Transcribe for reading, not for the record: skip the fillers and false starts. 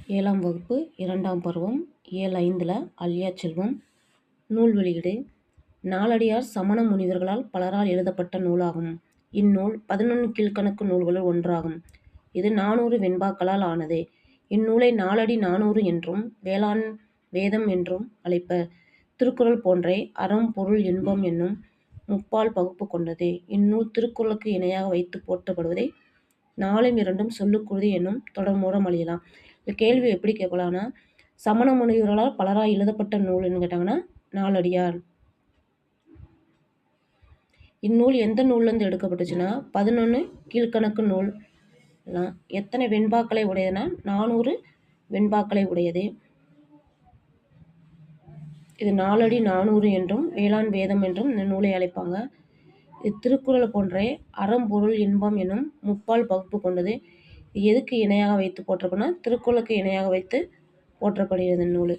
ஏழாம் வகுப்பு 2ஆம் பருவம் இயல் 5ல் அழியா செல்வம். நூல் வெளியீடு நாலடியார் சமண முனிவர்களால் பலரால் எழுதப்பட்ட நூலாகும். இந்நூல் 11 கீழ்க்கணக்கு நூல்களுள் ஒன்றாகும். இது 400 வெண்பாக்களால் ஆனது. இந்நூலை நாலடி 400 என்றும் வேளாண் வேதம் என்றும் அழைப்பர். திருக்குறள் போன்றே அறம் பொருள் இன்பம் என்னும் முப்பால் பகுப்பு கொண்டது. இந்நூல் திருக்குறளுக்கு இணையாக வைத்து போற்றப்படுவதை 4ம் 2ம் சொல்லுக்குறுதி என்னும் தொடர் மூலம் அறியலாம். இந்த கேள்வி எப்படி கேட்கலாம்னா, சமண முனிவர்களால் பலரால் எழுதப்பட்ட நூல்னு கேட்டாங்கன்னா நாலடியார். இந்நூல் எந்த நூல்லேருந்து எடுக்கப்பட்டுச்சுன்னா 11 கீழ்க்கணக்கு நூல். எத்தனை வெண்பாக்களை உடையதுன்னா 400 வெண்பாக்களை உடையது. இது நாலடி 400 என்றும் வேளாண் வேதம் என்றும் இந்த நூலை அழைப்பாங்க. இது திருக்குறள் போன்றே அறம் பொருள் இன்பம் என்னும் முப்பால் பகுப்பு கொண்டது. இது எதுக்கு இணையாக வைத்து போற்றப்படும்னா திருக்குறளுக்கு இணையாக வைத்து போற்றப்படுகிறது நூல்.